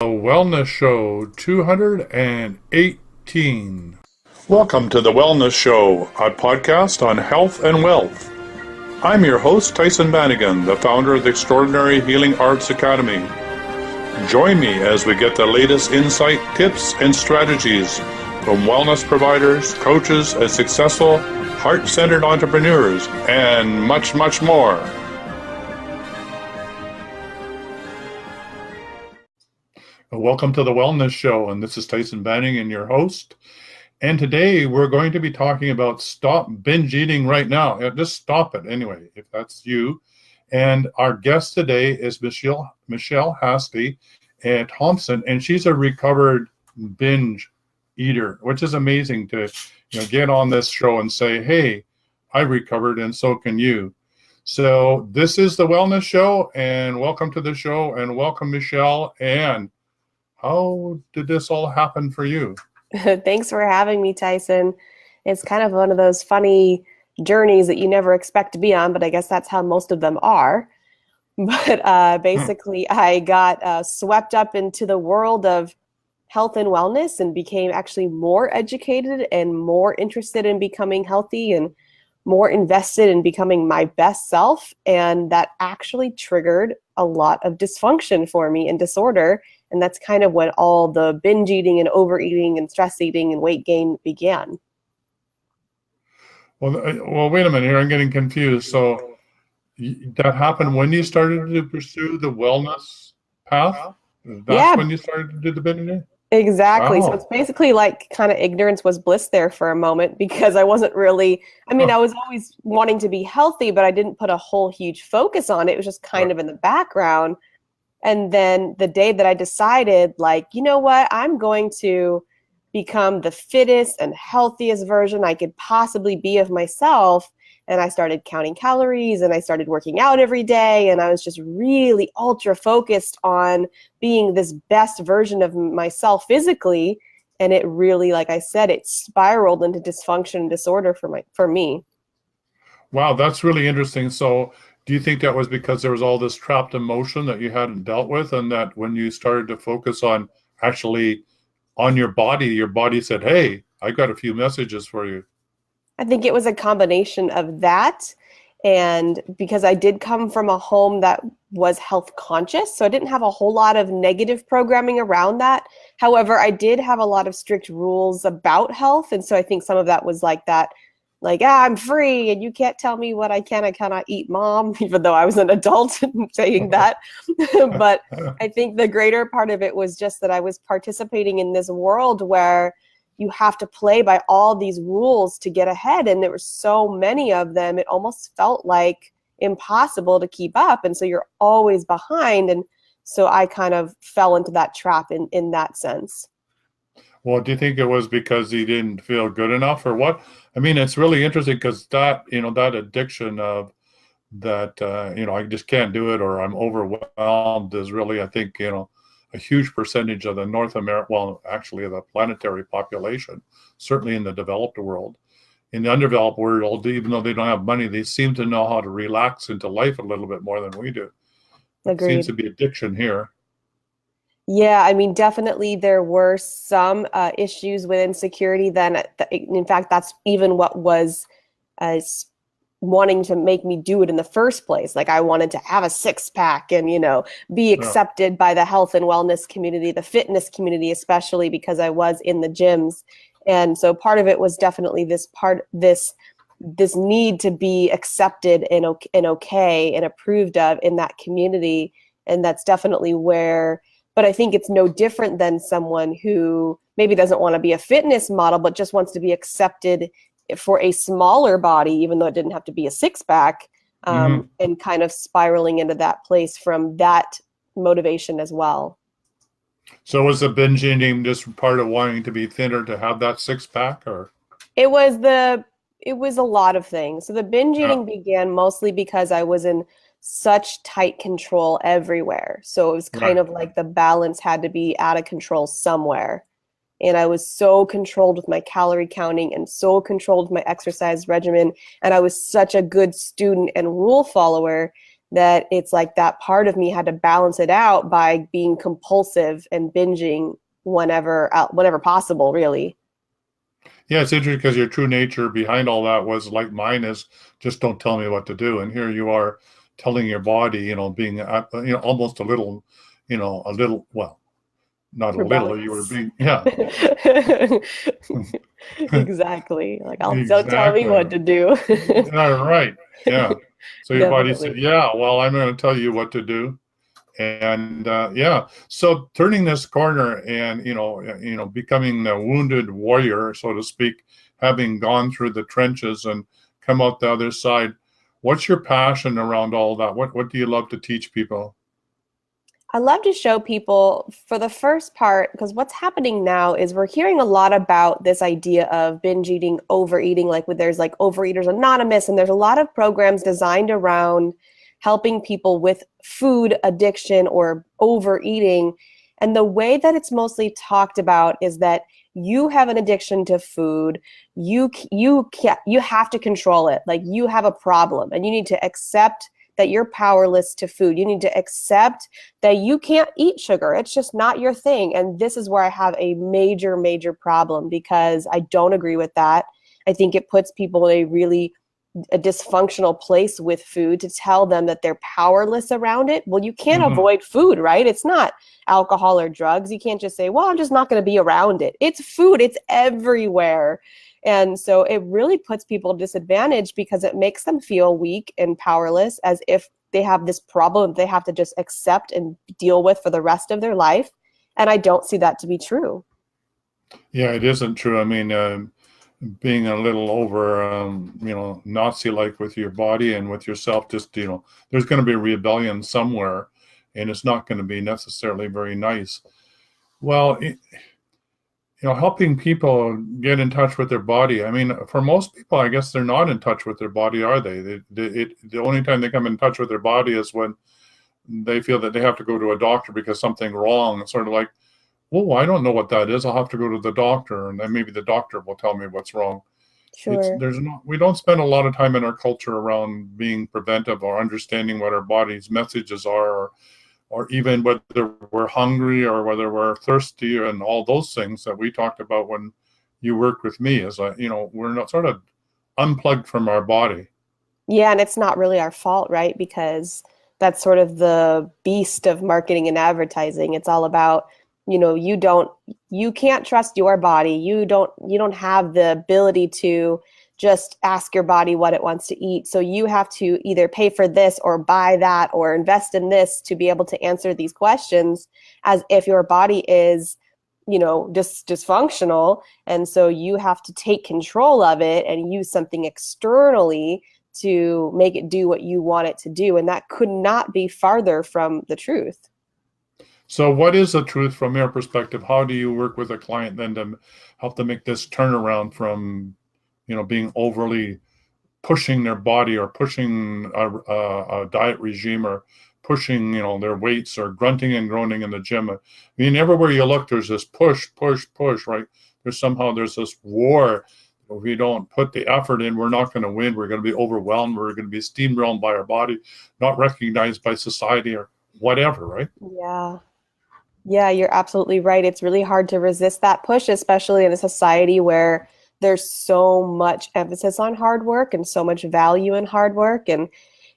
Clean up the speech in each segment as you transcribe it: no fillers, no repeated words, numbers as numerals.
Wellness Show 218. Welcome to the Wellness Show, a podcast on health and wealth. I'm your host, Tyhson Banighen, the founder of the Extraordinary Healing Arts Academy. Join me as we get the latest insight, tips, and strategies from wellness providers, coaches, and successful, heart-centered entrepreneurs, and much, much more. Welcome to the Wellness Show, and this is Tyhson Banighen, your host. And today we're going to be talking about stop binge eating right now. Just stop it anyway, if that's you. And our guest today is Michelle Hastie Thompson, and she's a recovered binge eater, which is amazing to get on this show and say, hey, I recovered and so can you. So this is the Wellness Show, and welcome to the show, and welcome, Michelle. And how did this all happen for you? Thanks for having me, Tyhson. It's kind of one of those funny journeys that you never expect to be on, but I guess that's how most of them are. But basically, I got swept up into the world of health and wellness and became actually more educated and more interested in becoming healthy and more invested in becoming my best self. And that actually triggered a lot of dysfunction for me and disorder. And that's kind of when all the binge eating and overeating and stress eating and weight gain began. Well, wait a minute here. I'm getting confused. So that happened when you started to pursue the wellness path? That's when you started to do the binge eating? Exactly. Wow. So it's basically like kind of ignorance was bliss there for a moment, because I wasn't really, I was always wanting to be healthy, but I didn't put a whole huge focus on it. It was just kind of in the background. And then the day that I decided, like, you know what, I'm going to become the fittest and healthiest version I could possibly be of myself. And I started counting calories and I started working out every day. And I was just really ultra focused on being this best version of myself physically. And it really, like I said, it spiraled into dysfunction and disorder for me. Wow, that's really interesting. So do you think that was because there was all this trapped emotion that you hadn't dealt with, and that when you started to focus on actually on your body said, hey, I got a few messages for you? I think it was a combination of that, and because I did come from a home that was health conscious, so I didn't have a whole lot of negative programming around that. However, I did have a lot of strict rules about health, and so I think some of that was like that, like, I'm free and you can't tell me what I cannot eat, mom, even though I was an adult saying that. But I think the greater part of it was just that I was participating in this world where you have to play by all these rules to get ahead. And there were so many of them, it almost felt like impossible to keep up. And so you're always behind. And so I kind of fell into that trap in that sense. Well, do you think it was because you didn't feel good enough, or what? I mean, it's really interesting because that addiction of that, I just can't do it, or I'm overwhelmed, is really, I think, a huge percentage of the North America, well, actually the planetary population, certainly in the developed world. In the undeveloped world, even though they don't have money, they seem to know how to relax into life a little bit more than we do. Agreed. It seems to be addiction here. Yeah, definitely there were some issues with insecurity then. In fact, that's even what was wanting to make me do it in the first place. Like, I wanted to have a six-pack and, be accepted by the health and wellness community, the fitness community, especially because I was in the gyms. And so part of it was definitely this need to be accepted and okay and approved of in that community. And that's definitely where, but I think it's no different than someone who maybe doesn't want to be a fitness model, but just wants to be accepted for a smaller body, even though it didn't have to be a six-pack, and kind of spiraling into that place from that motivation as well. So was the binge eating just part of wanting to be thinner to have that six-pack, or? It was a lot of things. So the binge eating began mostly because I was in such tight control everywhere. So it was kind of like the balance had to be out of control somewhere. And I was so controlled with my calorie counting and so controlled with my exercise regimen. And I was such a good student and rule follower that it's like that part of me had to balance it out by being compulsive and binging whenever possible, really. Yeah, it's interesting because your true nature behind all that was like mine is just don't tell me what to do. And here you are telling your body, being, almost a little, well, not a little, you were Rebellious. being, yeah, Exactly. Like, don't tell me exactly. what to do. All right. Yeah. So your body said, Definitely. yeah, well, I'm going to tell you what to do. And yeah, so turning this corner and becoming the wounded warrior, so to speak, having gone through the trenches and come out the other side. What's your passion around all that? What do you love to teach people? I love to show people for the first part, because what's happening now is we're hearing a lot about this idea of binge eating, overeating, there's like Overeaters Anonymous, and there's a lot of programs designed around helping people with food addiction or overeating. And the way that it's mostly talked about is that you have an addiction to food, you have to control it. Like, you have a problem and you need to accept that you're powerless to food. You need to accept that you can't eat sugar. It's just not your thing. And this is where I have a major, major problem, because I don't agree with that. I think it puts people in a dysfunctional place with food, to tell them that they're powerless around it. Well, you can't Hmm. avoid food, right? It's not alcohol or drugs. You can't just say, well, I'm just not going to be around it. It's food. It's everywhere. And so it really puts people disadvantaged, because it makes them feel weak and powerless, as if they have this problem they have to just accept and deal with for the rest of their life. And I don't see that to be true. Yeah, it isn't true. I mean, being a little over, Nazi-like with your body and with yourself, just, there's going to be a rebellion somewhere, and it's not going to be necessarily very nice. Well, helping people get in touch with their body. I mean, for most people, I guess they're not in touch with their body, are they? The only time they come in touch with their body is when they feel that they have to go to a doctor because something wrong. It's sort of like, oh, I don't know what that is. I'll have to go to the doctor, and then maybe the doctor will tell me what's wrong. Sure. We don't spend a lot of time in our culture around being preventive or understanding what our body's messages are, or even whether we're hungry or whether we're thirsty, and all those things that we talked about when you worked with me. Is we're not sort of unplugged from our body. Yeah, and it's not really our fault, right? Because that's sort of the beast of marketing and advertising. It's all about, you can't trust your body. You don't have the ability to just ask your body what it wants to eat. So you have to either pay for this or buy that or invest in this to be able to answer these questions, as if your body is, dysfunctional. And so you have to take control of it and use something externally to make it do what you want it to do. And that could not be farther from the truth. So, what is the truth from your perspective? How do you work with a client then to help them make this turnaround from, being overly pushing their body, or pushing a diet regime, or pushing, their weights, or grunting and groaning in the gym? I mean, everywhere you look, there's this push, push, push, right? There's this war. If we don't put the effort in, we're not going to win. We're going to be overwhelmed. We're going to be steamrolled by our body, not recognized by society or whatever, right? Yeah. Yeah, you're absolutely right. It's really hard to resist that push, especially in a society where there's so much emphasis on hard work and so much value in hard work. And,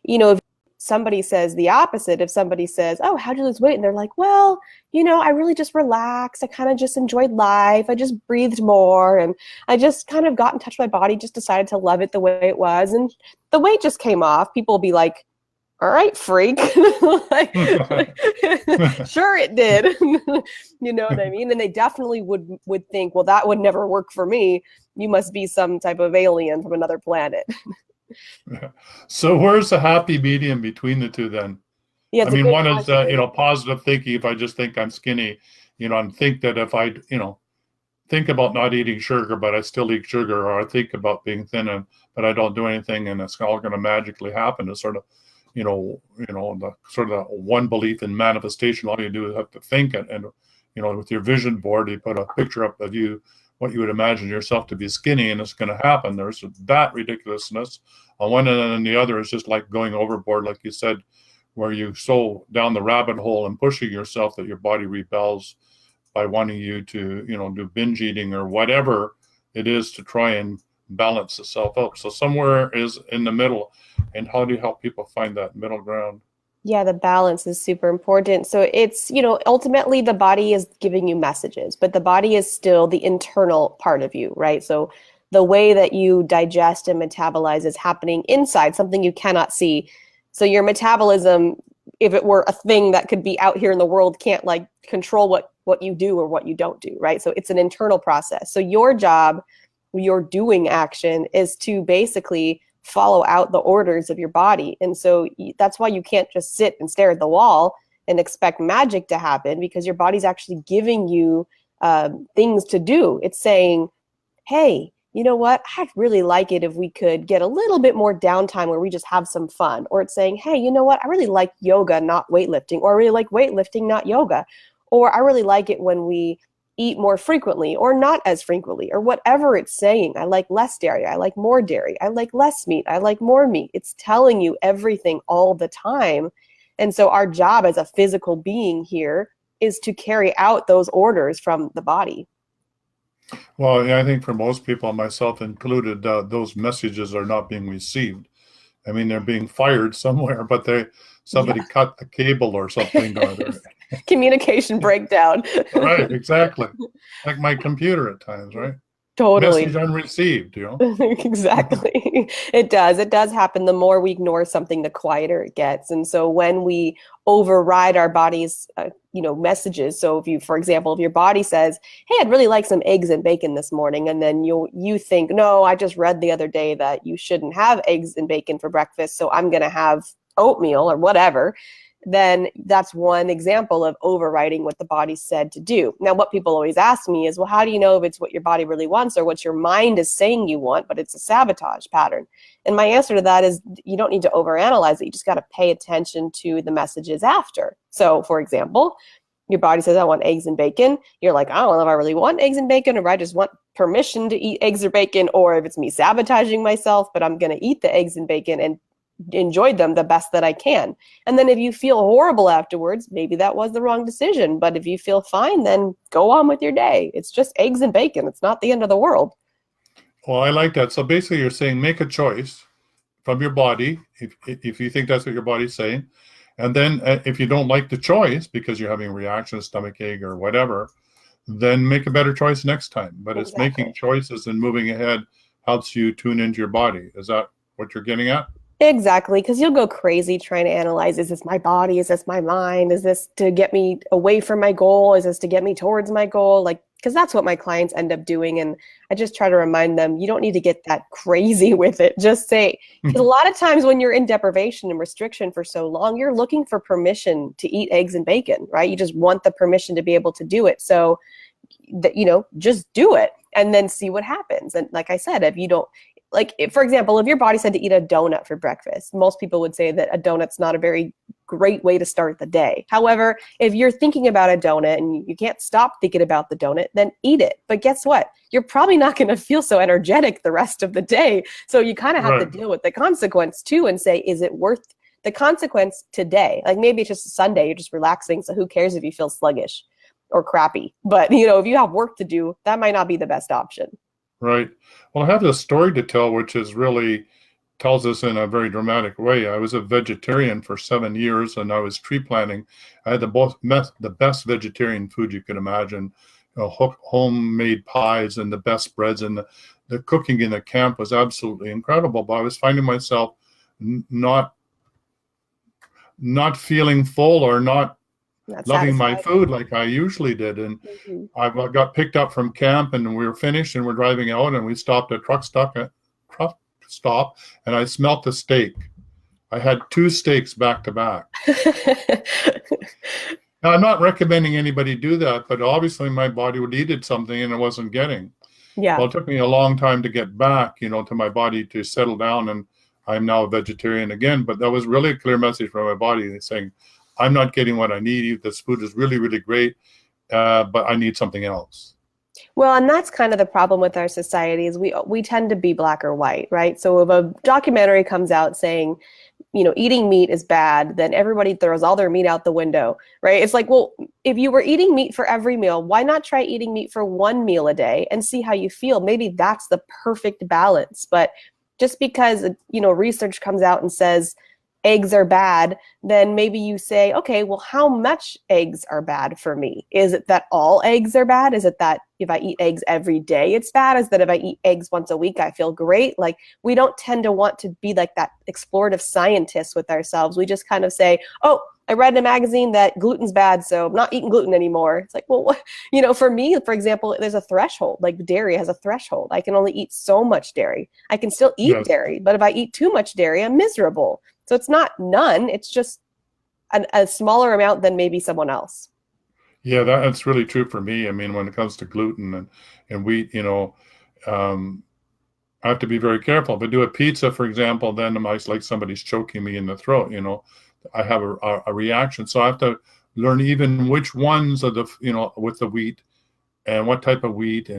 if somebody says the opposite, if somebody says, oh, how'd you lose weight? And they're like, well, I really just relaxed. I kind of just enjoyed life. I just breathed more. And I just kind of got in touch with my body, just decided to love it the way it was. And the weight just came off. People will be like, all right, freak. Sure it did. You know what I mean? And they definitely would think, well, that would never work for me. You must be some type of alien from another planet. So where's the happy medium between the two then? Yeah, I it's a mean, good one is, question. positive thinking. If I just think I'm skinny, and think that if I, think about not eating sugar, but I still eat sugar, or I think about being thin, but I don't do anything, and it's all going to magically happen. It's sort of, the sort of one belief in manifestation. All you do is have to think it, and with your vision board, you put a picture up of you, what you would imagine yourself to be skinny, and it's going to happen. There's that ridiculousness on one end, and the other is just like going overboard, like you said, where you so down the rabbit hole and pushing yourself that your body rebels by wanting you to, do binge eating or whatever it is to try and balance itself out. So somewhere is in the middle. And how do you help people find that middle ground? Yeah, the balance is super important. So it's, ultimately the body is giving you messages, but the body is still the internal part of you, right? So the way that you digest and metabolize is happening inside, something you cannot see. So your metabolism, if it were a thing that could be out here in the world, can't like control what you do or what you don't do, right? So it's an internal process. So your job, your doing action is to basically follow out the orders of your body. And so that's why you can't just sit and stare at the wall and expect magic to happen, because your body's actually giving you things to do. It's saying, hey, you know what? I'd really like it if we could get a little bit more downtime where we just have some fun. Or it's saying, hey, you know what? I really like yoga, not weightlifting. Or I really like weightlifting, not yoga. Or I really like it when we eat more frequently or not as frequently, or whatever it's saying. I like less dairy. I like more dairy. I like less meat. I like more meat. It's telling you everything all the time. And so our job as a physical being here is to carry out those orders from the body. Well, I think for most people, myself included, those messages are not being received. I mean, they're being fired somewhere, but somebody cut the cable or something, or communication breakdown. Right, exactly. Like my computer at times, right? Totally. Message unreceived, Exactly. It does happen. The more we ignore something, the quieter it gets. And so when we override our body's messages, so for example, if your body says, hey, I'd really like some eggs and bacon this morning, and then you think, no, I just read the other day that you shouldn't have eggs and bacon for breakfast, so I'm going to have oatmeal or whatever, then that's one example of overriding what the body said to do. Now, what people always ask me is, well, how do you know if it's what your body really wants or what your mind is saying you want, but it's a sabotage pattern? And my answer to that is you don't need to overanalyze it. You just got to pay attention to the messages after. So, for example, your body says, I want eggs and bacon. You're like, I don't know if I really want eggs and bacon, or if I just want permission to eat eggs or bacon, or if it's me sabotaging myself, but I'm going to eat the eggs and bacon and enjoyed them the best that I can. And then if you feel horrible afterwards, maybe that was the wrong decision. But if you feel fine, then go on with your day. It's just eggs and bacon. It's not the end of the world. Well, I like that. So basically you're saying make a choice from your body, if you think that's what your body's saying. And then if you don't like the choice because you're having a reaction, a stomach ache or whatever, then make a better choice next time. But It's making choices and moving ahead helps you tune into your body. Is that what you're getting at? Exactly, because you'll go crazy trying to analyze, is this my body? Is this my mind? Is this to get me away from my goal? Is this to get me towards my goal? Because that's what my clients end up doing. And I just try to remind them, you don't need to get that crazy with it. Just say, because a lot of times when you're in deprivation and restriction for so long, you're looking for permission to eat eggs and bacon, right? You just want the permission to be able to do it. So, just do it and then see what happens. And like I said, if you don't, for example, if your body said to eat a donut for breakfast, most people would say that a donut's not a very great way to start the day. However, if you're thinking about a donut and you can't stop thinking about the donut, then eat it. But guess what? You're probably not going to feel so energetic the rest of the day. So you kind of have to deal with the consequence too and say, is it worth the consequence today? Like maybe it's just a Sunday, you're just relaxing. So who cares if you feel sluggish or crappy? But if you have work to do, that might not be the best option. Right. Well, I have this story to tell, which is really tells us in a very dramatic way. I was a vegetarian for 7 years, and I was tree planting. I had the best vegetarian food you could imagine, homemade pies and the best breads, and the cooking in the camp was absolutely incredible. But I was finding myself not feeling full or not loving my food like I usually did. And I got picked up from camp and we were finished and we're driving out and we stopped at a truck stop and I smelt the steak. I had 2 steaks back to back. Now, I'm not recommending anybody do that, but obviously my body needed something and it wasn't getting. Yeah. Well, it took me a long time to get back, to my body to settle down, and I'm now a vegetarian again. But that was really a clear message from my body saying, I'm not getting what I need. This food is really, really great, but I need something else. Well, and that's kind of the problem with our society is we tend to be black or white, right? So if a documentary comes out saying eating meat is bad, then everybody throws all their meat out the window, right? It's like, well, if you were eating meat for every meal, why not try eating meat for one meal a day and see how you feel? Maybe that's the perfect balance. But just because, research comes out and says eggs are bad, then maybe you say, okay, well, how much eggs are bad for me? Is it that all eggs are bad? Is it that if I eat eggs every day, it's bad? Is that if I eat eggs once a week, I feel great? Like, we don't tend to want to be like that explorative scientist with ourselves. We just kind of say, oh, I read in a magazine that gluten's bad, so I'm not eating gluten anymore. It's like, well, what? For me, for example, there's a threshold. Like, dairy has a threshold. I can only eat so much dairy. I can still eat Yes. dairy, but if I eat too much dairy, I'm miserable. So it's not none. It's just a smaller amount than maybe someone else. Yeah, that's really true for me. I mean, when it comes to gluten and wheat, I have to be very careful. If I do a pizza, for example, then it's like somebody's choking me in the throat. I have a reaction. So I have to learn even which ones are with the wheat and what type of wheat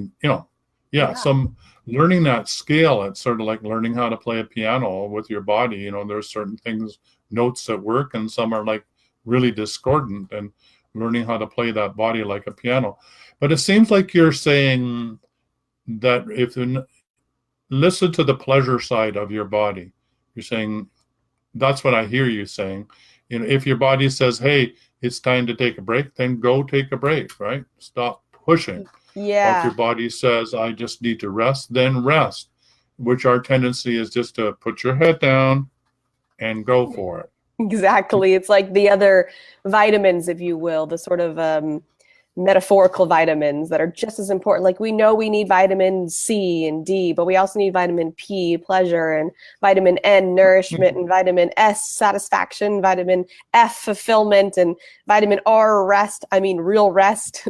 Yeah. some learning that scale. It's sort of like learning how to play a piano with your body. There's certain things, notes that work, and some are like really discordant, and learning how to play that body like a piano. But it seems like you're saying that if you listen to the pleasure side of your body, you're saying, that's what I hear you saying. If your body says, hey, it's time to take a break, then go take a break, right? Stop pushing. Or if your Yeah, body says, I just need to rest, then rest, which our tendency is just to put your head down and go for it. exactly. It's like the other vitamins, if you will, the sort of metaphorical vitamins that are just as important. Like, we know we need vitamin C and D, but we also need vitamin P, pleasure, and vitamin N, nourishment, and vitamin S, satisfaction, vitamin F, fulfillment, and vitamin R, rest. I mean, real rest,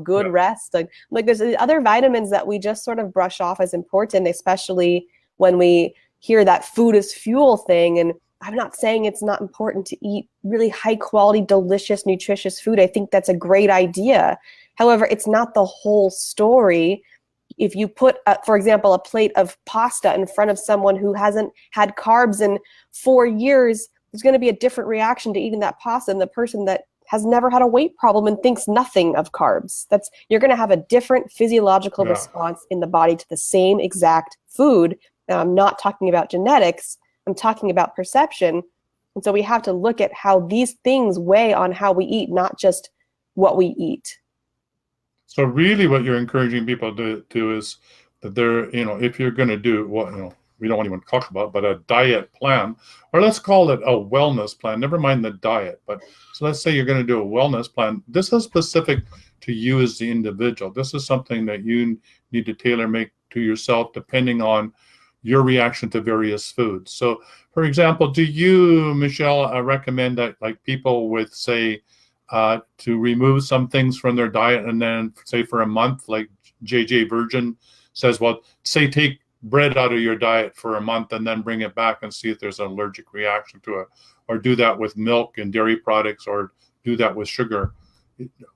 good Yeah. rest. Like there's other vitamins that we just sort of brush off as important, especially when we hear that food is fuel thing. And I'm not saying it's not important to eat really high quality, delicious, nutritious food. I think that's a great idea. However, it's not the whole story. If you put, for example, a plate of pasta in front of someone who hasn't had carbs in 4 years, there's going to be a different reaction to eating that pasta than the person that has never had a weight problem and thinks nothing of carbs. You're going to have a different physiological Yeah. response in the body to the same exact food. Now, I'm not talking about genetics. I'm talking about perception. And so we have to look at how these things weigh on how we eat, not just what we eat. So really what you're encouraging people to do is that if you're going to do what, we don't even talk about, but a diet plan, or let's call it a wellness plan, never mind the diet. But so let's say you're going to do a wellness plan. This is specific to you as the individual. This is something that you need to tailor make to yourself depending on your reaction to various foods. So, for example, do you, Michelle, recommend that like people with, say, to remove some things from their diet and then say for a month, like JJ Virgin says, well, say take bread out of your diet for a month and then bring it back and see if there's an allergic reaction to it, or do that with milk and dairy products, or do that with sugar.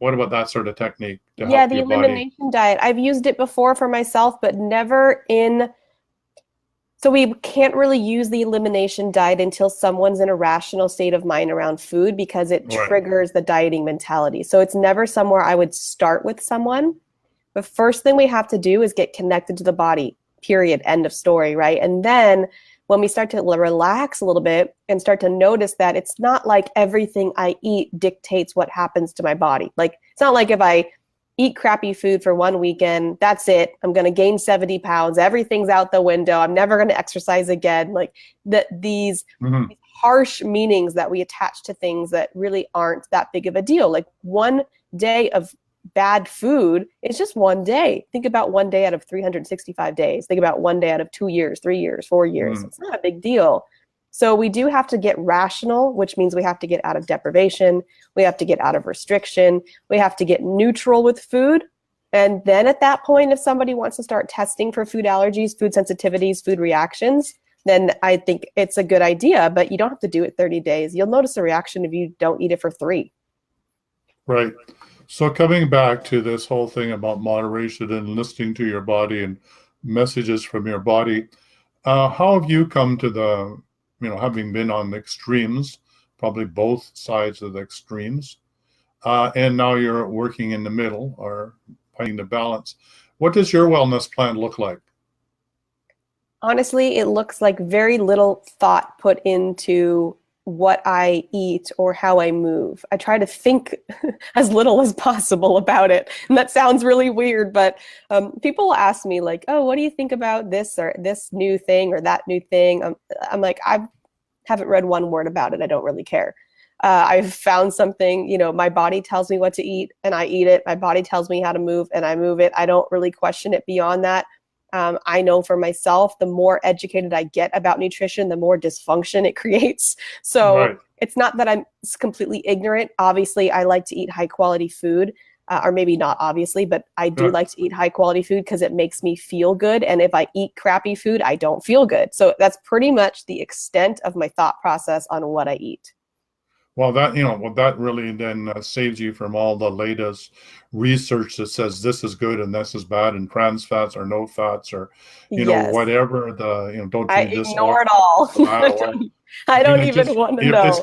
What about that sort of technique to Yeah, help the your body? elimination diet. I've used it before for myself, but never in. So we can't really use the elimination diet until someone's in a rational state of mind around food, because it Right. triggers the dieting mentality. So it's never somewhere I would start with someone. The first thing we have to do is get connected to the body, period, end of story, right? And then when we start to relax a little bit and start to notice that it's not like everything I eat dictates what happens to my body. Like, it's not like if I eat crappy food for one weekend, that's it. I'm going to gain 70 pounds. Everything's out the window. I'm never going to exercise again. Like these Mhm. harsh meanings that we attach to things that really aren't that big of a deal. Like, one day of bad food is just one day. Think about one day out of 365 days. Think about one day out of 2 years, 3 years, 4 years. Mhm. It's not a big deal. So we do have to get rational, which means we have to get out of deprivation. We have to get out of restriction. We have to get neutral with food. And then at that point, if somebody wants to start testing for food allergies, food sensitivities, food reactions, then I think it's a good idea, but you don't have to do it 30 days. You'll notice a reaction if you don't eat it for 3. Right. So coming back to this whole thing about moderation and listening to your body and messages from your body, how have you come to the having been on the extremes, probably both sides of the extremes, and now you're working in the middle or finding the balance. What does your wellness plan look like? Honestly, it looks like very little thought put into what I eat or how I move. I try to think as little as possible about it. And that sounds really weird, but people ask me like, oh, what do you think about this or this new thing or that new thing? I'm like, I haven't read one word about it. I don't really care. I've found something, my body tells me what to eat and I eat it. My body tells me how to move and I move it. I don't really question it beyond that. I know for myself, the more educated I get about nutrition, the more dysfunction it creates. So Right. it's not that I'm completely ignorant. Obviously, I like to eat high quality food, or maybe not obviously, but I do Yeah. like to eat high quality food because it makes me feel good. And if I eat crappy food, I don't feel good. So that's pretty much the extent of my thought process on what I eat. Well, that really then saves you from all the latest research that says this is good and this is bad, and trans fats or no fats or, Yes, whatever don't I do this oil, ignore it all. that oil. I don't It even just, want to know.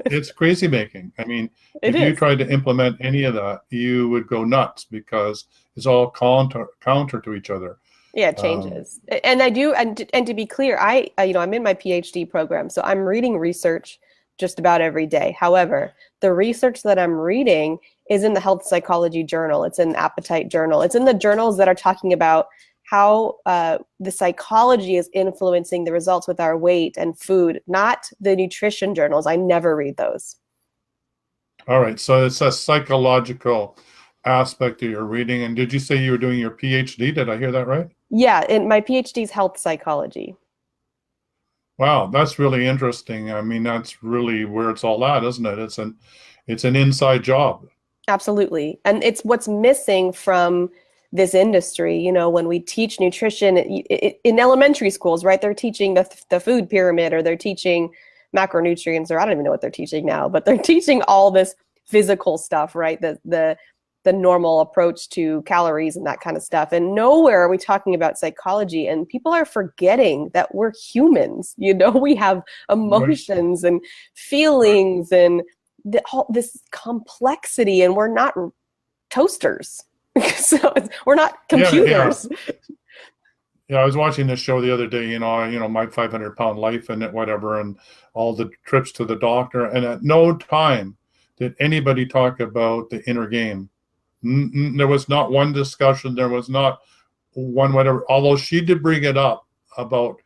it's crazy making. It If you is. tried to implement any of that, you would go nuts because it's all counter to each other. Yeah, it Um, changes. And I do, and to be clear, I'm in my PhD program, so I'm reading research just about every day. However, the research that I'm reading is in the Health Psychology Journal. It's in Appetite Journal. It's in the journals that are talking about how the psychology is influencing the results with our weight and food, not the nutrition journals. I never read those. all right, so it's a psychological aspect of your reading. And did you say you were doing your PhD? Did I hear that right? Yeah, and my PhD is health psychology. Wow, that's really interesting. That's really where it's all at, isn't it? It's an inside job. Absolutely. And it's what's missing from this industry. When we teach nutrition in elementary schools, right? They're teaching the food pyramid, or they're teaching macronutrients, or I don't even know what they're teaching now, but they're teaching all this physical stuff, right? The normal approach to calories and that kind of stuff. And nowhere are we talking about psychology. And people are forgetting that we're humans. We have Right. emotions and Right. feelings and this complexity, and we're not toasters. So we're not Yeah, yeah. computers. Yeah, I was watching this show the other day, my 500-pound life and whatever, and all the trips to the doctor. And at no time did anybody talk about the inner game. There was not one discussion. There was not one whatever, although she did bring it up about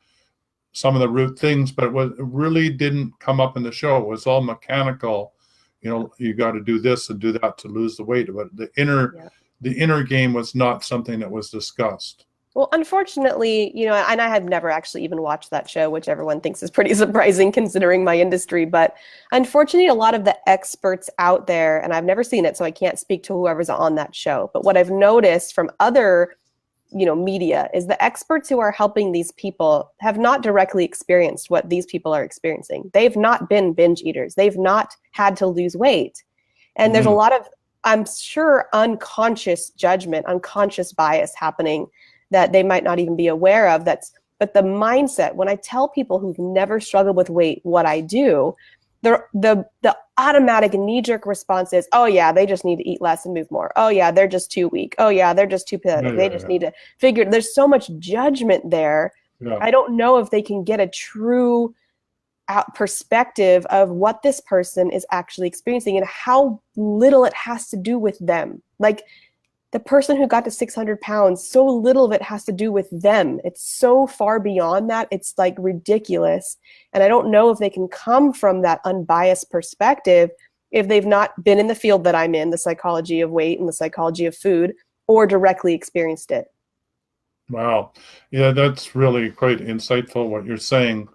some of the root things, but it really didn't come up in the show. It was all mechanical. You got to do this and do that to lose the weight. But Yeah. the inner game was not something that was discussed. Well, unfortunately, and I have never actually even watched that show, which everyone thinks is pretty surprising considering my industry. But unfortunately, a lot of the experts out there, and I've never seen it, so I can't speak to whoever's on that show. But what I've noticed from other, media is the experts who are helping these people have not directly experienced what these people are experiencing. They've not been binge eaters. They've not had to lose weight. And there's a Mm-hmm. lot of, I'm sure, unconscious judgment, unconscious bias happening that they might not even be aware of. But the mindset, when I tell people who've never struggled with weight what I do, the automatic knee-jerk response is, oh yeah, they just need to eat less and move more. Oh yeah, they're just too weak. Oh yeah, they're just too Yeah, pathetic. They yeah, just yeah. need to figure. There's so much judgment there. Yeah. I don't know if they can get a true perspective of what this person is actually experiencing and how little it has to do with them. Like, the person who got to 600 pounds, so little of it has to do with them. It's so far beyond that. It's like ridiculous. And I don't know if they can come from that unbiased perspective if they've not been in the field that I'm in, the psychology of weight and the psychology of food, or directly experienced it. Wow. Yeah, that's really quite insightful what you're saying.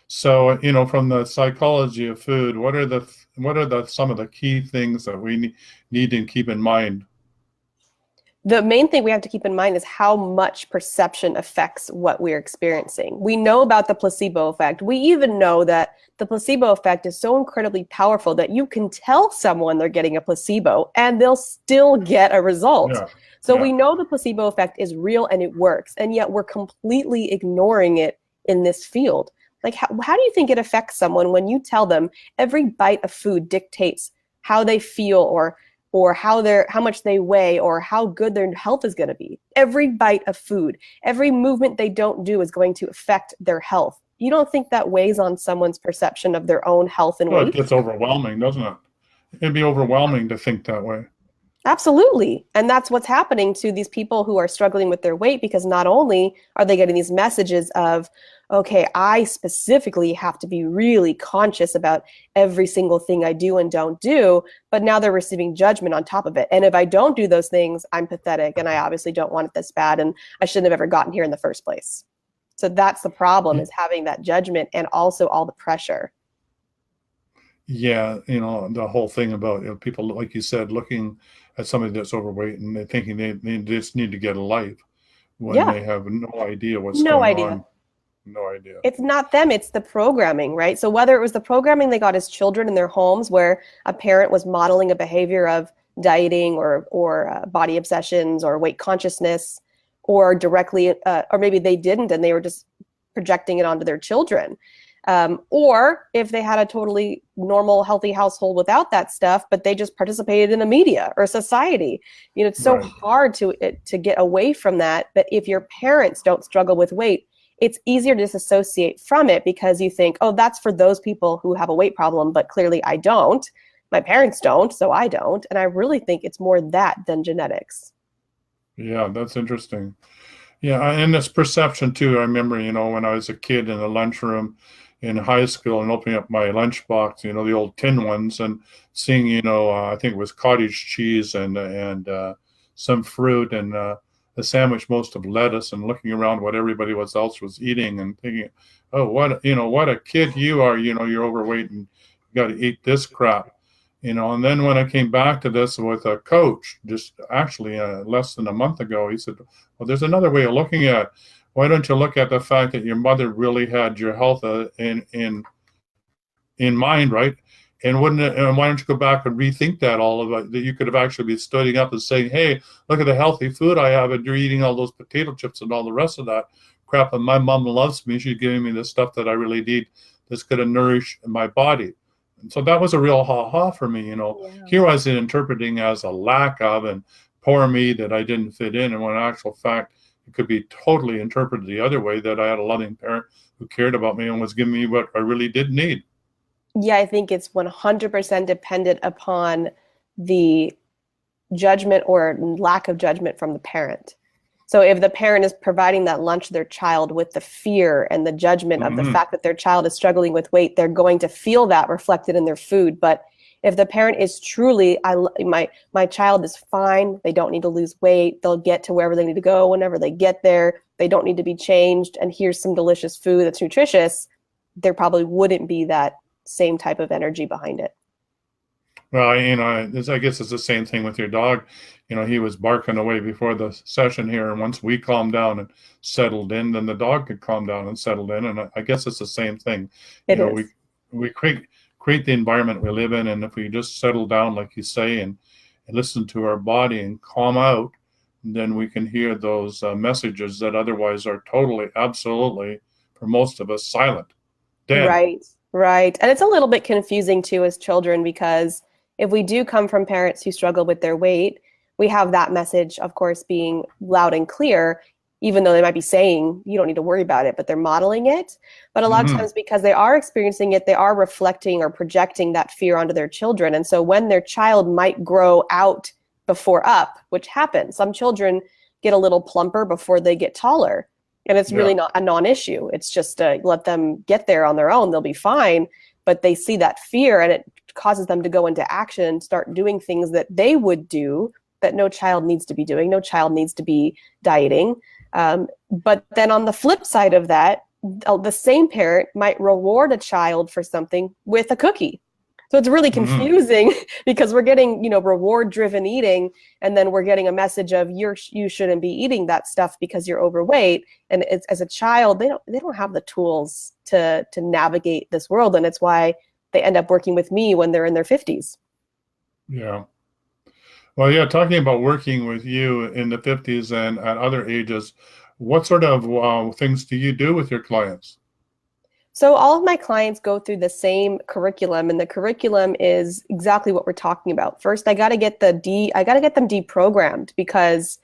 So, from the psychology of food, what are the some of the key things that we need to keep in mind? The main thing we have to keep in mind is how much perception affects what we're experiencing. We know about the placebo effect. We even know that the placebo effect is so incredibly powerful that you can tell someone they're getting a placebo and they'll still get a result. Yeah. So Yeah. we know the placebo effect is real and it works, and yet we're completely ignoring it in this field. Like, how do you think it affects someone when you tell them every bite of food dictates how they feel, or how much they weigh, or how good their health is going to be? Every bite of food, every movement they don't do is going to affect their health. You don't think that weighs on someone's perception of their own health and Well, it weight? gets overwhelming, doesn't it? It'd be overwhelming to think that way. Absolutely. And that's what's happening to these people who are struggling with their weight, because not only are they getting these messages of, okay, I specifically have to be really conscious about every single thing I do and don't do, but now they're receiving judgment on top of it. And if I don't do those things, I'm pathetic, and I obviously don't want it this bad, and I shouldn't have ever gotten here in the first place. So that's the problem, is having that judgment and also all the pressure. Yeah, the whole thing about people, like you said, looking at somebody that's overweight and they're thinking they just need to get a life when Yeah, they have no idea what's no going idea. on. No idea. It's not them, it's the programming, right? So whether it was the programming they got as children in their homes, where a parent was modeling a behavior of dieting or body obsessions or weight consciousness, or directly, or maybe they didn't and they were just projecting it onto their children. Or if they had a totally normal, healthy household without that stuff, but they just participated in the media or society. It's so Right. hard to get away from that. But if your parents don't struggle with weight, it's easier to disassociate from it, because you think, oh, that's for those people who have a weight problem, but clearly I don't. My parents don't, so I don't. And I really think it's more that than genetics. Yeah, that's interesting. Yeah, and it's perception too. I remember, when I was a kid in the lunchroom in high school and opening up my lunchbox, the old tin ones, and seeing, I think it was cottage cheese and some fruit and a sandwich, most of lettuce, and looking around what everybody else was eating and thinking, oh, what a kid you are. You're overweight and you got to eat this crap. And then when I came back to this with a coach, just actually less than a month ago, he said, well, there's another way of looking at it. Why don't you look at the fact that your mother really had your health in mind, right? And why don't you go back and rethink that all of it, that you could have actually been studying up and saying, hey, look at the healthy food I have, and you're eating all those potato chips and all the rest of that crap. And my mom loves me. She's giving me the stuff that I really need that's going to nourish my body. And so that was a real ha-ha for me. Yeah. Here I was interpreting as a lack of and poor me that I didn't fit in. And when in actual fact, it could be totally interpreted the other way, that I had a loving parent who cared about me and was giving me what I really did need. Yeah, I think it's 100% dependent upon the judgment or lack of judgment from the parent. So if the parent is providing that lunch to their child with the fear and the judgment of the fact that their child is struggling with weight, they're going to feel that reflected in their food. But if the parent is truly, my child is fine, they don't need to lose weight, they'll get to wherever they need to go whenever they get there, they don't need to be changed, and here's some delicious food that's nutritious, there probably wouldn't be that same type of energy behind it. Well, I guess it's the same thing with your dog. He was barking away before the session here, and once we calmed down and settled in, then the dog could calm down and settle in. And I guess it's the same thing. It is. We create the environment we live in, and if we just settle down, like you say, and listen to our body and calm out, then we can hear those messages that otherwise are totally, absolutely, for most of us, silent, dead. Right. And it's a little bit confusing too as children, because if we do come from parents who struggle with their weight, we have that message, of course, being loud and clear, even though they might be saying, you don't need to worry about it, but they're modeling it. But a lot of times, because they are experiencing it, they are reflecting or projecting that fear onto their children. And so when their child might grow out before up, which happens, some children get a little plumper before they get taller. And it's really not a non-issue. It's just let them get there on their own. They'll be fine. But they see that fear, and it causes them to go into action and start doing things that they would do that no child needs to be doing. No child needs to be dieting. But then on the flip side of that, the same parent might reward a child for something with a cookie. So it's really confusing because we're getting, reward-driven eating, and then we're getting a message of you shouldn't be eating that stuff because you're overweight. And as a child, they don't have the tools to navigate this world, and it's why they end up working with me when they're in their 50s. Yeah. Well, yeah, talking about working with you in the 50s and at other ages, what sort of things do you do with your clients? So all of my clients go through the same curriculum, and the curriculum is exactly what we're talking about. First, I got to get them deprogrammed, because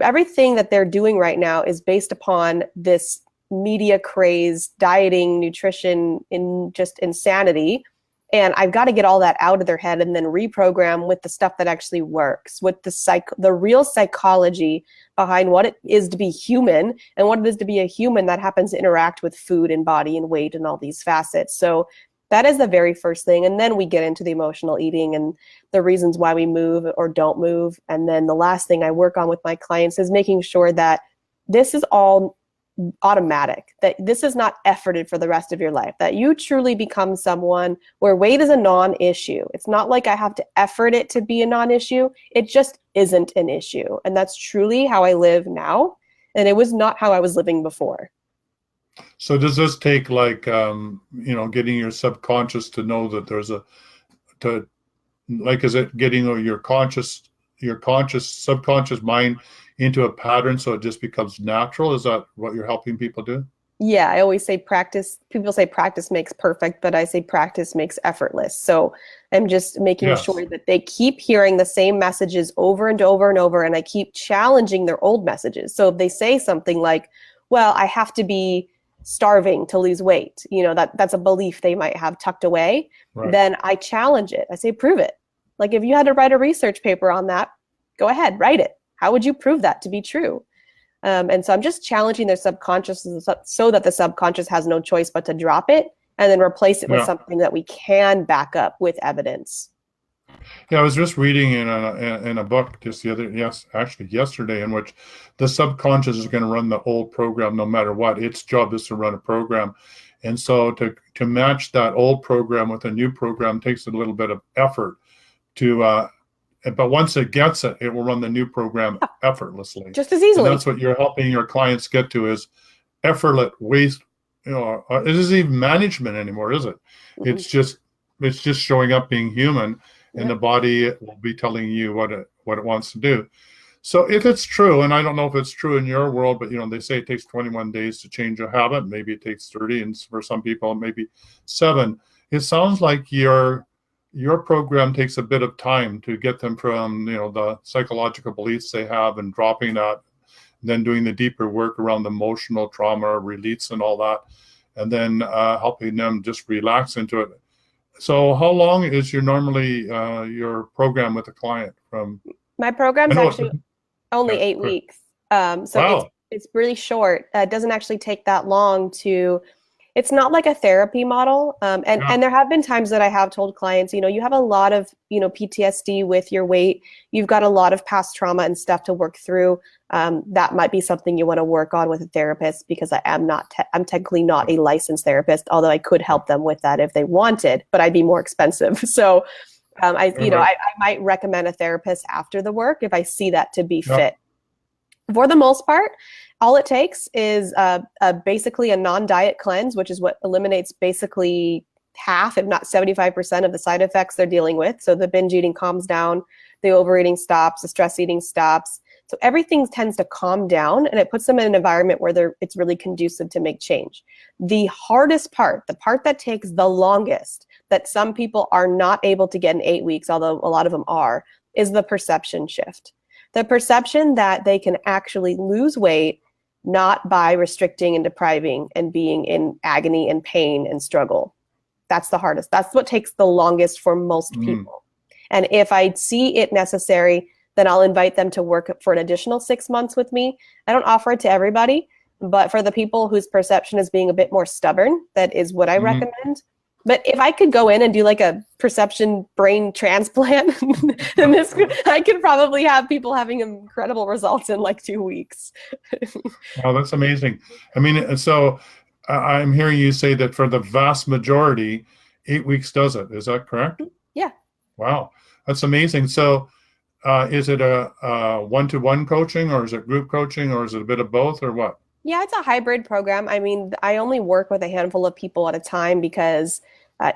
everything that they're doing right now is based upon this media craze, dieting, nutrition, in just insanity. And I've got to get all that out of their head and then reprogram with the stuff that actually works, with the real psychology behind what it is to be human and what it is to be a human that happens to interact with food and body and weight and all these facets. So that is the very first thing. And then we get into the emotional eating and the reasons why we move or don't move. And then the last thing I work on with my clients is making sure that this is all automatic, that this is not efforted for the rest of your life, that you truly become someone where weight is a non-issue. It's not like I have to effort it to be a non-issue. It just isn't an issue. And that's truly how I live now. And it was not how I was living before. So does this take like, getting your subconscious to know that is it getting your subconscious mind into a pattern so it just becomes natural? Is that what you're helping people do? Yeah, I always say practice. People say practice makes perfect, but I say practice makes effortless. So I'm just making sure that they keep hearing the same messages over and over and over, and I keep challenging their old messages. So if they say something like, well, I have to be starving to lose weight, that's a belief they might have tucked away, right. Then I challenge it. I say, prove it. Like if you had to write a research paper on that, go ahead, write it. How would you prove that to be true? And so I'm just challenging their subconscious so that the subconscious has no choice but to drop it and then replace it with something that we can back up with evidence. Yeah, I was just reading in a book yesterday, in which the subconscious is going to run the old program no matter what. Its job is to run a program. And so to match that old program with a new program takes a little bit of effort but once it gets it, it will run the new program effortlessly. Just as easily. And that's what you're helping your clients get to, is effortless waste. It isn't even management anymore, is it? Mm-hmm. It's just showing up, being human, and the body will be telling you what it wants to do. So if it's true, and I don't know if it's true in your world, but they say it takes 21 days to change a habit. Maybe it takes 30, and for some people, maybe 7. It sounds like your program takes a bit of time to get them from the psychological beliefs they have and dropping that, and then doing the deeper work around the emotional trauma release and all that, and then helping them just relax into it. So how long is your program with a client? My program's actually only 8 weeks. So it's really short. It doesn't actually take that long to. It's not like a therapy model. And there have been times that I have told clients, you have a lot of, PTSD with your weight. You've got a lot of past trauma and stuff to work through. That might be something you want to work on with a therapist, because I'm technically not a licensed therapist, although I could help them with that if they wanted, but I'd be more expensive. So I might recommend a therapist after the work if I see that to be fit. For the most part, all it takes is basically a non-diet cleanse, which is what eliminates basically half, if not 75% of the side effects they're dealing with. So the binge eating calms down, the overeating stops, the stress eating stops. So everything tends to calm down, and it puts them in an environment where it's really conducive to make change. The hardest part, the part that takes the longest, that some people are not able to get in 8 weeks, although a lot of them are, is the perception shift. The perception that they can actually lose weight not by restricting and depriving and being in agony and pain and struggle. That's the hardest. That's what takes the longest for most people. And if I see it necessary, then I'll invite them to work for an additional 6 months with me. I don't offer it to everybody, but for the people whose perception is being a bit more stubborn, that is what I recommend. But if I could go in and do like a perception brain transplant, then I could probably have people having incredible results in like 2 weeks. Oh, that's amazing. I mean, so I'm hearing you say that for the vast majority, 8 weeks does it. Is that correct? Yeah. Wow, that's amazing. So is it a one-to-one coaching, or is it group coaching, or is it a bit of both, or what? Yeah, it's a hybrid program. I mean, I only work with a handful of people at a time because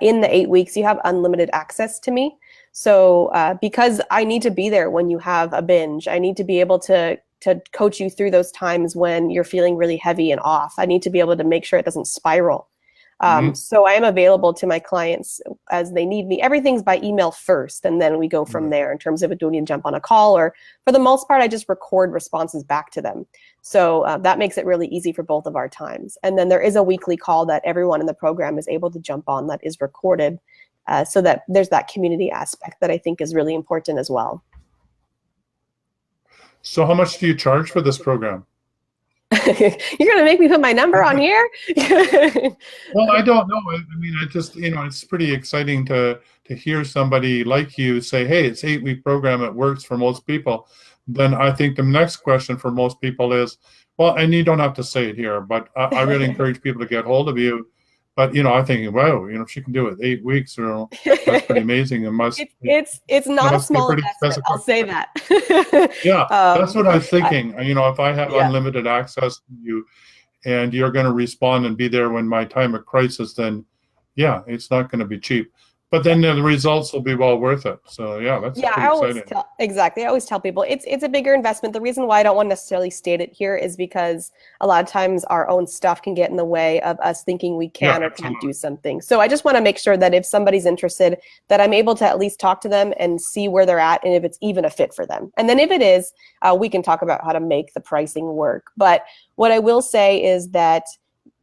in the 8 weeks, you have unlimited access to me. So because I need to be there when you have a binge, I need to be able to coach you through those times when you're feeling really heavy and off. I need to be able to make sure it doesn't spiral. Mhm. So I am available to my clients as they need me. Everything's by email first, and then we go from Right. there in terms of do we need to jump on a call, or for the most part, I just record responses back to them. So that makes it really easy for both of our times. And then there is a weekly call that everyone in the program is able to jump on that is recorded, so that there's that community aspect that I think is really important as well. So how much do you charge for this program? You're going to make me put my number on here? Well, I don't know. I mean, I just, it's pretty exciting to hear somebody like you say, hey, it's 8-week program. It works for most people. Then I think the next question for most people is, well, and you don't have to say it here, but I really encourage people to get hold of you. But, I'm thinking, wow, if she can do it 8 weeks, that's pretty amazing. It's not a Must be small pretty investment. I'll specific. say that. Yeah, that's what I was thinking. If I have Yeah. unlimited access to you and you're going to respond and be there when my time of crisis, then yeah, it's not going to be cheap. But then the results will be well worth it. So yeah, that's Yeah, I pretty always exciting. exactly. I always tell people it's a bigger investment. The reason why I don't want to necessarily state it here is because a lot of times our own stuff can get in the way of us thinking we Yeah, can or absolutely. can't do something. So I just want to make sure that if somebody's interested, that I'm able to at least talk to them and see where they're at and if it's even a fit for them. And then if it is, we can talk about how to make the pricing work. But what I will say is that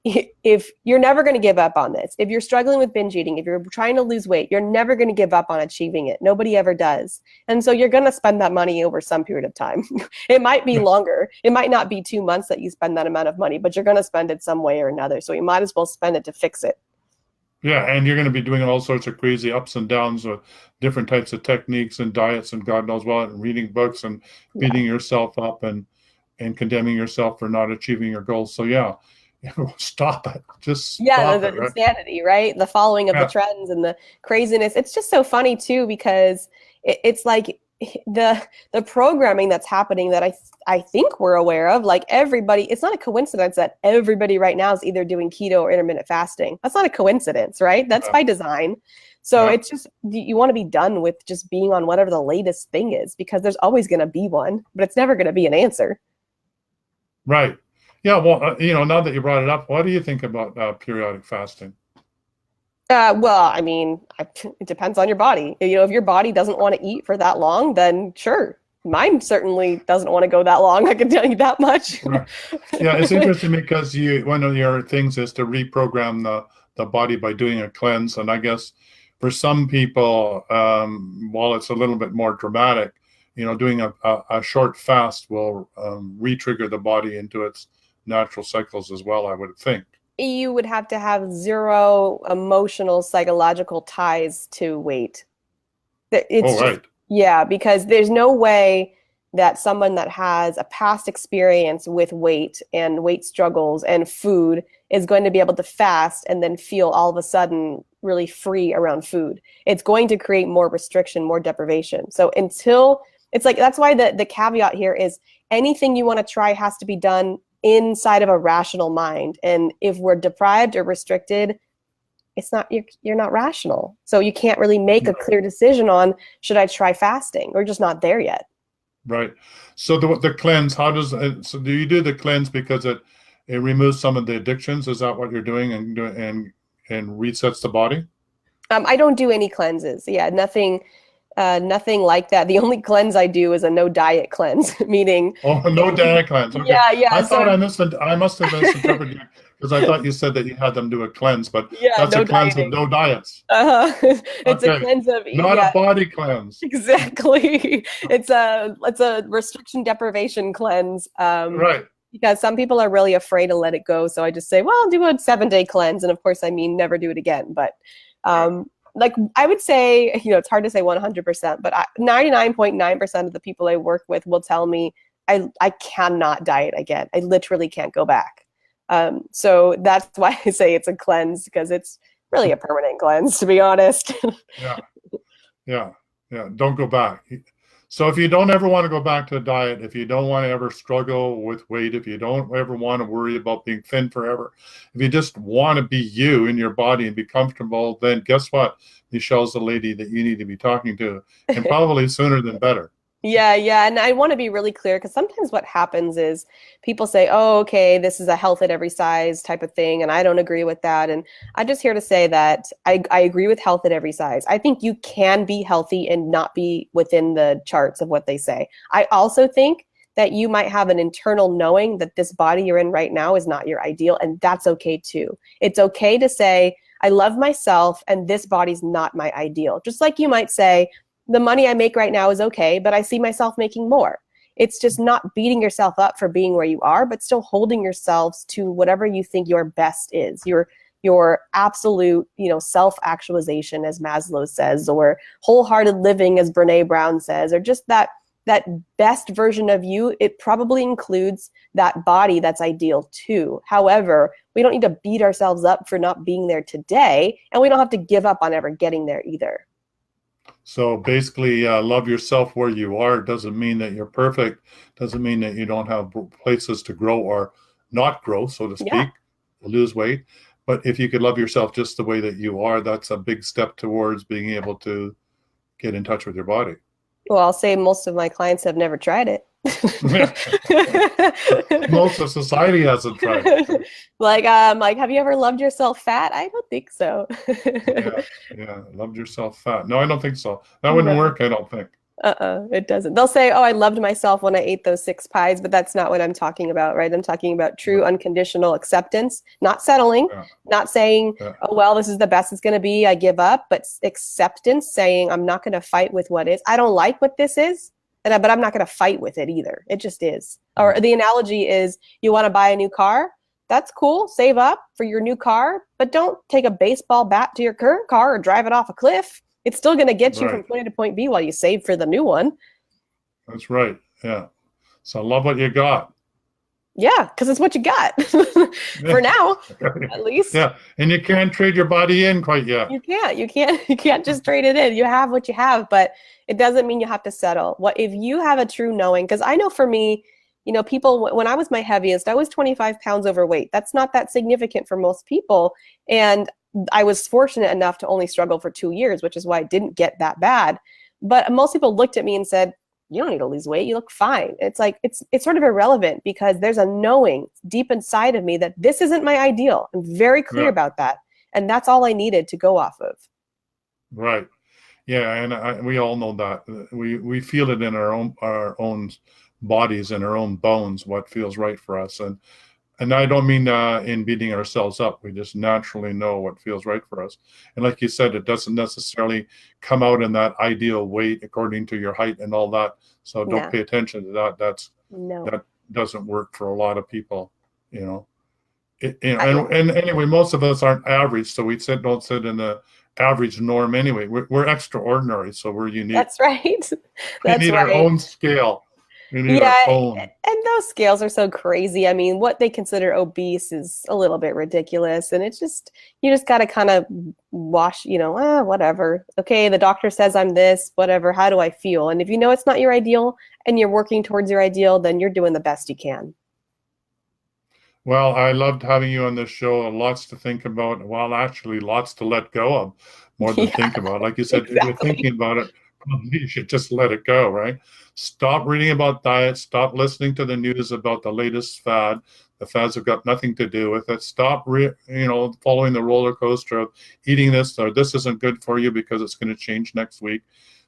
if you're never going to give up on this, if you're struggling with binge eating, if you're trying to lose weight, you're never going to give up on achieving it. Nobody ever does. And so you're going to spend that money over some period of time. It might be longer. It might not be 2 months that you spend that amount of money, but you're going to spend it some way or another. So you might as well spend it to fix it. Yeah, and you're going to be doing all sorts of crazy ups and downs with different types of techniques and diets and God knows what, and reading books and beating yourself up and condemning yourself for not achieving your goals. So yeah, stop it. Just stop The it, right? insanity, right? The following of the Yeah. trends and the craziness. It's just so funny too, because it's like the programming that's happening that I think we're aware of, like everybody, it's not a coincidence that everybody right now is either doing keto or intermittent fasting. That's not a coincidence, right? That's by design. So Yeah. it's just, you want to be done with just being on whatever the latest thing is, because there's always going to be one, but it's never going to be an answer. Right. Yeah. Well, now that you brought it up, what do you think about periodic fasting? Well, I mean, it depends on your body. If your body doesn't want to eat for that long, then sure. Mine certainly doesn't want to go that long. I can tell you that much. Right. Yeah, it's interesting because one of your things is to reprogram the body by doing a cleanse, and I guess for some people, while it's a little bit more dramatic, doing a short fast will re-trigger the body into its natural cycles as well, I would think. You would have to have zero emotional, psychological ties to weight. It's Oh, just, right. yeah, because there's no way that someone that has a past experience with weight and weight struggles and food is going to be able to fast and then feel all of a sudden really free around food. It's going to create more restriction, more deprivation. So until it's like, that's why the caveat here is anything you want to try has to be done inside of a rational mind. And if we're deprived or restricted, it's not, you're not rational. So you can't really make a clear decision on, should I try fasting? We're just not there yet. Right. So the cleanse, how does so do you do the cleanse because it removes some of the addictions? Is that what you're doing and resets the body? I don't do any cleanses. Yeah, nothing like that. The only cleanse I do is a no diet cleanse, meaning. Oh, no diet cleanse. Okay. Yeah. I thought So I must have misinterpreted you because I thought you said that you had them do a cleanse, but yeah, that's no a cleanse with dieting. no diets. It's a Okay. cleanse of, Not yeah, a body cleanse. exactly. It's a restriction deprivation cleanse. Right. Because some people are really afraid to let it go. So I just say, well, I'll do a 7-day cleanse. And of course, I mean, never do it again. But like I would say, it's hard to say 100%, but 99.9% of the people I work with will tell me I cannot diet again. I literally can't go back. So that's why I say it's a cleanse, because it's really a permanent cleanse, to be honest. Yeah. Don't go back. So if you don't ever want to go back to a diet, if you don't want to ever struggle with weight, if you don't ever want to worry about being thin forever, if you just want to be you in your body and be comfortable, then guess what? Michelle's the lady that you need to be talking to, and probably sooner than better. Yeah, yeah. And I want to be really clear because sometimes what happens is people say, oh, okay, this is a health at every size type of thing. And I don't agree with that. And I'm just here to say that I agree with health at every size. I think you can be healthy and not be within the charts of what they say. I also think that you might have an internal knowing that this body you're in right now is not your ideal. And that's okay too. It's okay to say, I love myself and this body's not my ideal. Just like you might say, the money I make right now is okay, but I see myself making more. It's just not beating yourself up for being where you are, but still holding yourselves to whatever you think your best is, your absolute, self-actualization, as Maslow says, or wholehearted living, as Brene Brown says, or just that best version of you. It probably includes that body that's ideal too. However, we don't need to beat ourselves up for not being there today, and we don't have to give up on ever getting there either. So basically, love yourself where you are. Doesn't mean that you're perfect. Doesn't mean that you don't have places to grow or not grow, so to Yeah. speak, lose weight. But if you could love yourself just the way that you are, that's a big step towards being able to get in touch with your body. Well, I'll say most of my clients have never tried it. Most of society hasn't tried it. Like, have you ever loved yourself fat? I don't think so. Yeah, loved yourself fat. No, I don't think so. That wouldn't No. work, I don't think. It doesn't. They'll say, oh, I loved myself when I ate those 6 pies, but that's not what I'm talking about, right? I'm talking about true unconditional acceptance, not settling, Yeah, not saying, yeah, oh, well, this is the best it's going to be, I give up, but acceptance, saying, I'm not going to fight with what is. I don't like what this is, but I'm not going to fight with it either. It just is. Or the analogy is, you want to buy a new car? That's cool. Save up for your new car, but don't take a baseball bat to your current car or drive it off a cliff. It's still going to get you from right. point A to point B while you save for the new one. That's right. Yeah. So love what you got. Yeah, because it's what you got for now, at least. Yeah, and you can't trade your body in quite yet. You can't. You can't just trade it in. You have what you have, but it doesn't mean you have to settle. What if you have a true knowing? Because I know for me, people, when I was my heaviest, I was 25 pounds overweight. That's not that significant for most people. And I was fortunate enough to only struggle for 2 years, which is why I didn't get that bad. But most people looked at me and said, you don't need to lose weight. You look fine. It's like, it's sort of irrelevant because there's a knowing deep inside of me that this isn't my ideal. I'm very clear Yeah, about that. And that's all I needed to go off of. right. Yeah, and we all know that we feel it in our own bodies and our own bones what feels right for us, and I don't mean in beating ourselves up. We just naturally know what feels right for us. And like you said, it doesn't necessarily come out in that ideal weight according to your height and all that. So don't Yeah. pay attention to that. No. That doesn't work for a lot of people, you know. Yeah. And anyway, most of us aren't average, so don't sit in the average norm anyway. We're extraordinary, so we're unique. That's right. We That's need our right. own scale. We need our Yeah, own. and those scales are so crazy. I mean, what they consider obese is a little bit ridiculous, and it's just you just got to kind of wash, whatever. Okay, the doctor says I'm this, whatever. How do I feel? And if you know it's not your ideal and you're working towards your ideal, then you're doing the best you can. Well, I loved having you on this show. Lots to think about. Well, actually, lots to let go of more than Yeah, think about. Like you said, if you're exactly. thinking about it, probably you should just let it go, right? Stop reading about diets. Stop listening to the news about the latest fad. The fads have got nothing to do with it. Stop, following the roller coaster of eating this or this isn't good for you because it's going to change next week.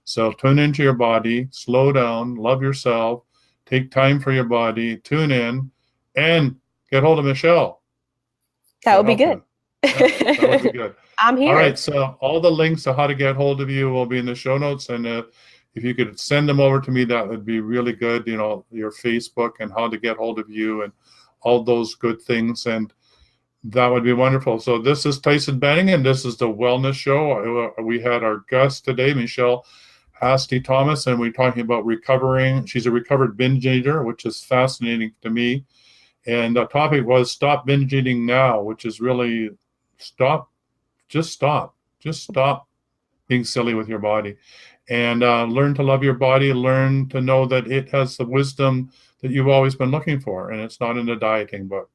So tune into your body, slow down, love yourself, take time for your body, tune in, and get hold of Michelle That to would be help good. you. Yeah, that would be good. I'm All here. right, so all the links to how to get hold of you will be in the show notes, and if you could send them over to me, that would be really good. Your Facebook and how to get hold of you and all those good things, and that would be wonderful. So this is Tyhson Banighen. This is the Wellness Show. We had our guest today, Michelle Hastie Thompson, and we're talking about recovering. She's a recovered binge eater, which is fascinating to me. And the topic was Stop Binge Eating Now, which is really stop, just stop. Just stop being silly with your body. And learn to love your body, learn to know that it has the wisdom that you've always been looking for. And it's not in a dieting book.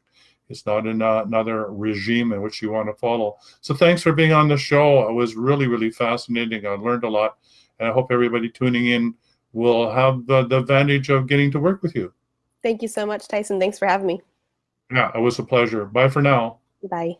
It's not in another regime in which you want to follow. So thanks for being on the show. It was really, really fascinating. I learned a lot. And I hope everybody tuning in we'll have the advantage of getting to work with you. Thank you so much, Tyhson. Thanks for having me. Yeah, it was a pleasure. Bye for now. Bye.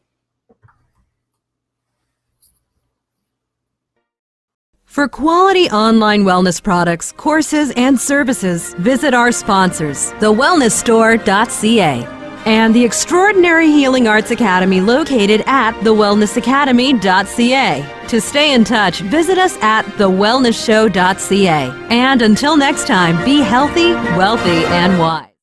For quality online wellness products, courses, and services, visit our sponsors, thewellnessstore.ca and the Extraordinary Healing Arts Academy located at thewellnessacademy.ca. To stay in touch, visit us at thewellnessshow.ca. And until next time, be healthy, wealthy, and wise.